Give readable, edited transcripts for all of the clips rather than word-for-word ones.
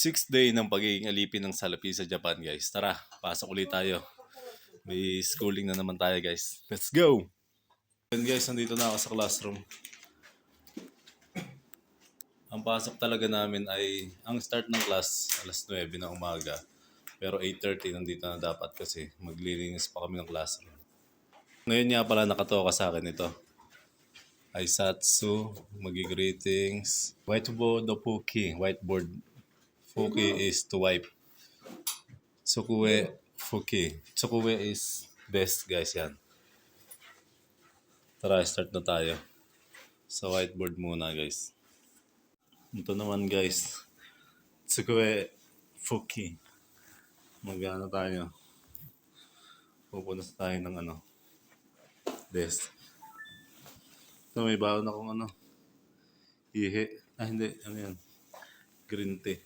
Sixth day ng pagiging alipin ng salapi sa Japan, guys. Tara, pasok ulit tayo. May schooling na naman tayo, guys. Let's go! And guys, nandito na ako sa classroom. Ang pasok talaga namin ay, ang start ng class, alas 9 ng umaga. Pero 8:30 nandito na dapat kasi maglilinis pa kami ng classroom. Ngayon nga pala nakatoka sa akin ito. Aisatsu, magi-greetings. Whiteboard no Fuki. Whiteboard. Fuki is to wipe. Tsukue, Fuki. Tsukue is desk, guys, yan. Tara, start na tayo. Sa whiteboard muna, guys. Ito naman, guys. Tsukue, Fuki. Mag-ano tayo. Pupunas tayo ng desk. Ito, may baon akong ihi. Hindi. Ano yan? Green tea.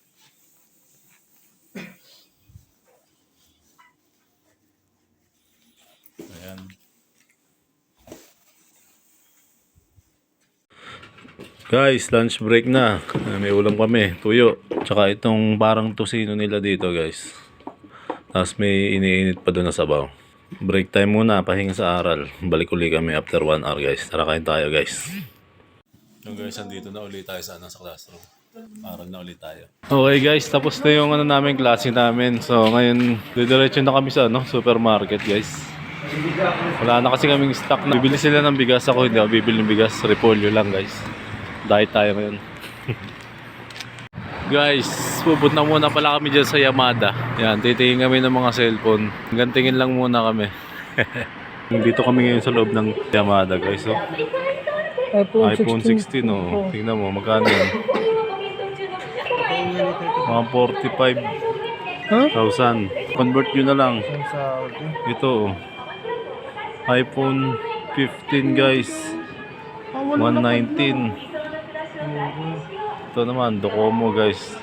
Ayan. Guys, lunch break na. May ulam kami. Tuyo. Tsaka itong parang tusino nila dito, guys. Tapos may iniinit pa doon na sabaw. Break time muna, pahinga sa aral. Balik uli kami after 1 hour, guys. Tara, kain tayo, guys. So guys, andito na ulit tayo sa classroom. Aral na ulit tayo. Okay guys, tapos na yung namin klase namin. So ngayon, didiretso na kami sa supermarket, guys. Wala na kasi kaming stock na. Bibili sila ng bigas, ako hindi ako bibili ng bigas. Repolyo lang, guys. Diet tayo ngayon. Guys, puput na muna pala kami dyan sa Yamada. Yan, titingin kami ng mga cellphone. Gantingin lang muna kami. Dito kami ngayon sa loob ng Yamada, guys. So, iPhone 16, oh. Tingnan mo, magkano yan? Mga 45,000. Convert nyo na lang. Ito, oh. iPhone 15, guys. 119. Ito naman, Docomo, guys.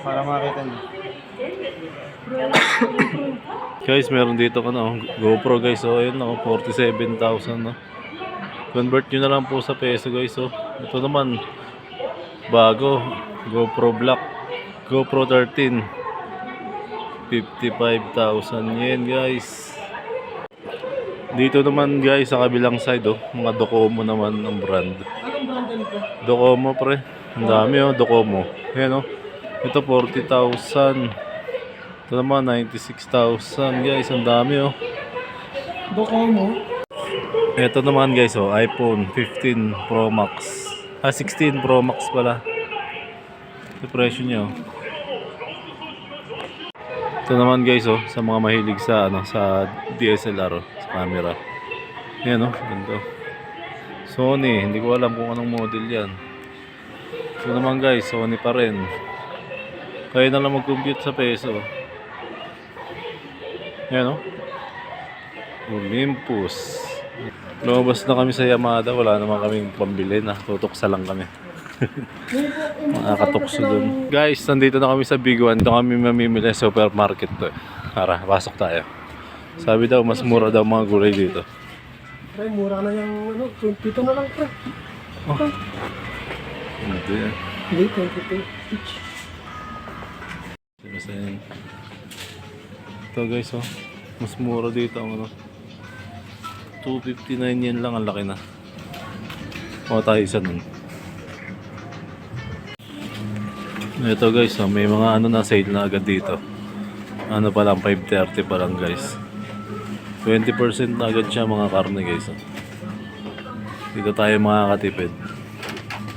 Para makita nyo. Guys, meron dito GoPro, guys. So, ayun, 47,000, no? Convert nyo na lang po sa peso, guys. So, ito naman, bago, GoPro Black, GoPro 13, 55,000 yen, guys. Dito naman, guys, sa kabilang side, mga Docomo naman ng brand. Anong brand nito? Docomo, pre. Ang dami, Docomo. Ayan, ito 40,000. Ito naman 96,000, guys. Ang dami, Docomo? Ito naman, guys, iPhone 15 Pro Max. 16 Pro Max pala. Ito presyo niya, Ito naman, guys, sa mga mahilig sa sa DSLR, sa camera. Ayan, ganito. Sony, hindi ko alam kung anong model 'yan. Ito naman, guys, Sony pa rin. Kaya na lang mag-compute sa peso. Ayan, Olympus. Lumabas na kami sa Yamada, wala naman kaming pambili na. Tutoksa lang kami. Nakakatokso dun. Guys, nandito na kami sa Big One. Ito kami mamimili sa supermarket to. Tara, pasok tayo. Sabi daw, mas mura daw mga gulay dito. Pre, mura na yung 22 na lang, pre. Hindi. Hindi, 22 each. Ito, guys, mas mura dito ang 259 yen lang, ang laki na. O tayo isa nun. Ito, guys, may mga na sale na agad dito. Pa lang, 5:30 pa lang, guys. 20% na agad siya mga karne, guys. Dito tayo makakatipid.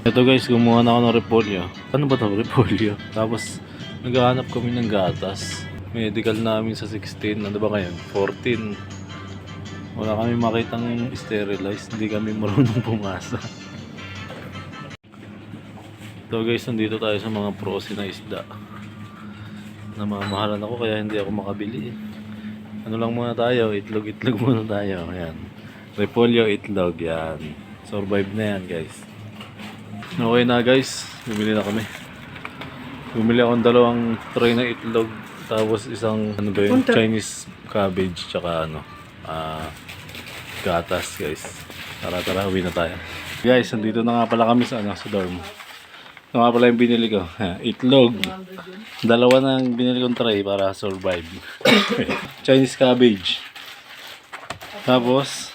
Ito, guys, kumuha na ako ng repolyo. Ano ba ito? Repolyo. Tapos naghahanap kami ng gatas. Medical namin sa 16. Ano ba ngayon? 14. Wala kami makitang sterilized. Hindi kami marunong pumasa. So guys, nandito tayo sa mga frozen na isda. Namamahalan ako kaya hindi ako makabili. Ano lang muna tayo, itlog muna tayo. Ayan. Repolyo, itlog, yan. Survive na yan, guys. Okay na, guys. Bumili na kami. Bumili akong 2 tray na itlog. Tapos isang, Chinese cabbage. Tsaka gatas, guys. Tara, uwi na tayo. Guys, nandito na nga pala kami sa dorm. Ito nga pala yung binili ko. Itlog. Dalawa na ang binili kong tray para survive. Chinese cabbage. Tapos,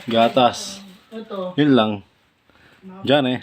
gatas. Ito. Yun lang. Diyan eh.